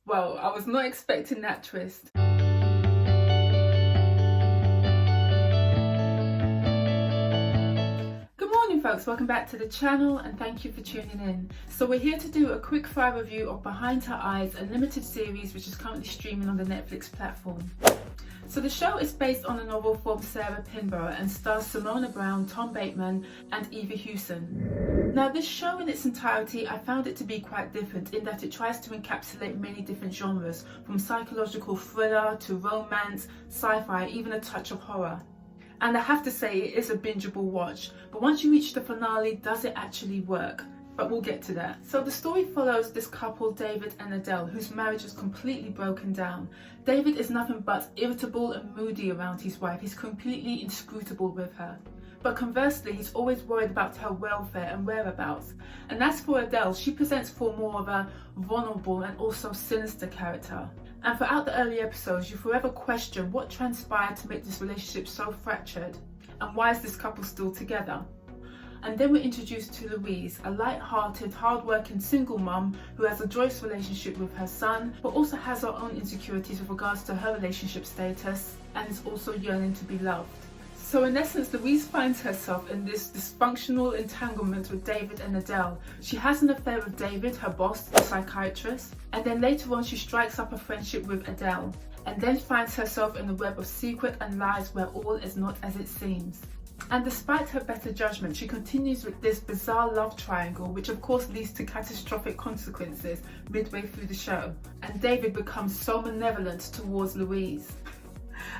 Well, I was not expecting that twist. Good morning folks, welcome back to the channel and thank you for tuning in. So we're here to do a quick fire review of Behind Her Eyes, a limited series which is currently streaming on the Netflix platform. So the show is based on a novel from Sarah Pinborough and stars Simona Brown, Tom Bateman and Hewson. Now this show in its entirety, I found it to be quite different in that it tries to encapsulate many different genres, from psychological thriller to romance, sci-fi, even a touch of horror. And I have to say it is a bingeable watch, but once you reach the finale, does it actually work? But we'll get to that. So the story follows this couple, David and Adele, whose marriage is completely broken down. David is nothing but irritable and moody around his wife. He's completely inscrutable with her. But conversely, he's always worried about her welfare and whereabouts. And as for Adele, she presents for more of a vulnerable and also sinister character. And throughout the early episodes, you forever question what transpired to make this relationship so fractured, and why is this couple still together? And then we're introduced to Louise, a light-hearted, hard-working single mum who has a joyous relationship with her son, but also has her own insecurities with regards to her relationship status, and is also yearning to be loved. So in essence, Louise finds herself in this dysfunctional entanglement with David and Adele. She has an affair with David, her boss, the psychiatrist, and then later on she strikes up a friendship with Adele, and then finds herself in a web of secret and lies where all is not as it seems. And despite her better judgment, she continues with this bizarre love triangle, which of course leads to catastrophic consequences midway through the show. And David becomes so malevolent towards Louise.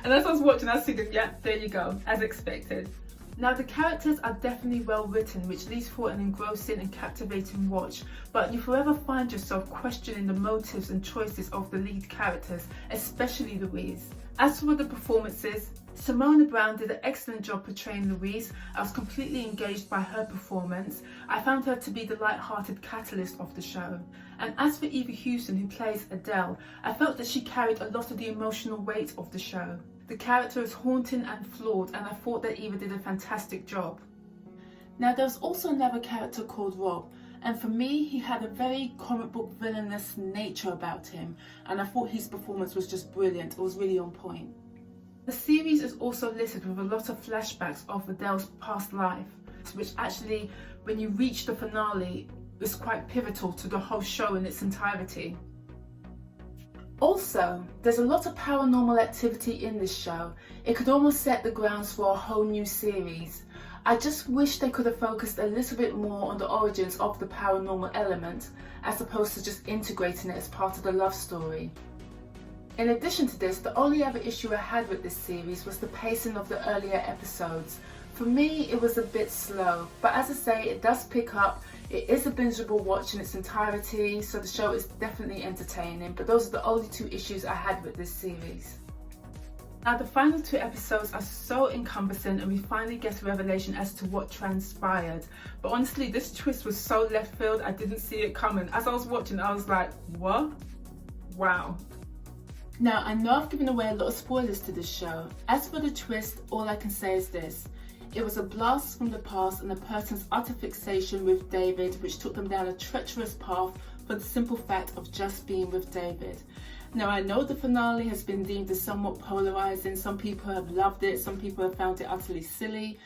And as I was watching, I was thinking, yeah, there you go, as expected. Now the characters are definitely well written, which leads for an engrossing and captivating watch, but you forever find yourself questioning the motives and choices of the lead characters, especially Louise. As for the performances, Simona Brown did an excellent job portraying Louise. I was completely engaged by her performance. I found her to be the light-hearted catalyst of the show. And as for Hewson, who plays Adele, I felt that she carried a lot of the emotional weight of the show. The character is haunting and flawed, and I thought that Eva did a fantastic job. Now there's also another character called Rob, and for me he had a very comic book villainous nature about him, and I thought his performance was just brilliant. It was really on point. The series is also littered with a lot of flashbacks of Adele's past life, which actually, when you reach the finale, is quite pivotal to the whole show in its entirety. Also, there's a lot of paranormal activity in this show. It could almost set the grounds for a whole new series. I just wish they could have focused a little bit more on the origins of the paranormal element, as opposed to just integrating it as part of the love story. In addition to this, the only other issue I had with this series was the pacing of the earlier episodes. For me, it was a bit slow, but as I say, it does pick up. It is a bingeable watch in its entirety, so the show is definitely entertaining, but those are the only two issues I had with this series. Now the final two episodes are so encompassing, and we finally get a revelation as to what transpired. But honestly, this twist was so left field, I didn't see it coming. As I was watching, I was like, what? Wow. Now, I know I've given away a lot of spoilers to this show. As for the twist, all I can say is this. It was a blast from the past and a person's utter fixation with David, which took them down a treacherous path for the simple fact of just being with David. Now, I know the finale has been deemed as somewhat polarizing. Some people have loved it, some people have found it utterly silly.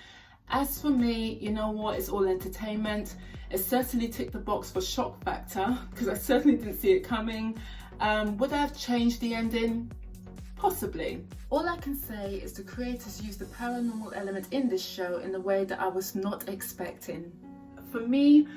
As for me, you know what, it's all entertainment. It certainly ticked the box for shock factor, because I certainly didn't see it coming. Would I have changed the ending? Possibly. All I can say is the creators used the paranormal element in this show in a way that I was not expecting. For me,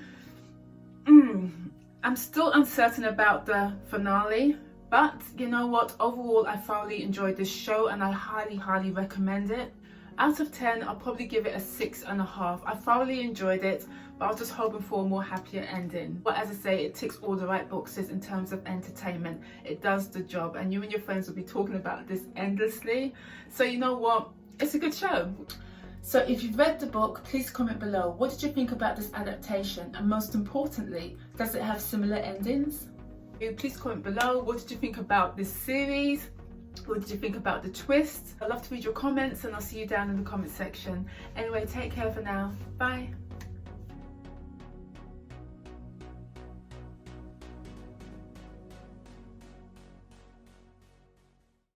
I'm still uncertain about the finale, but you know what, overall I thoroughly enjoyed this show and I highly recommend it. Out of 10, I'll probably give it a 6.5. I thoroughly enjoyed it, but I was just hoping for a more happier ending. But as I say, it ticks all the right boxes in terms of entertainment. It does the job, and you and your friends will be talking about this endlessly. So you know what? It's a good show. So if you've read the book, please comment below. What did you think about this adaptation? And most importantly, does it have similar endings? Please comment below. What did you think about this series? What did you think about the twist? I'd love to read your comments, and I'll see you down in the comment section. Anyway, take care for now. Bye.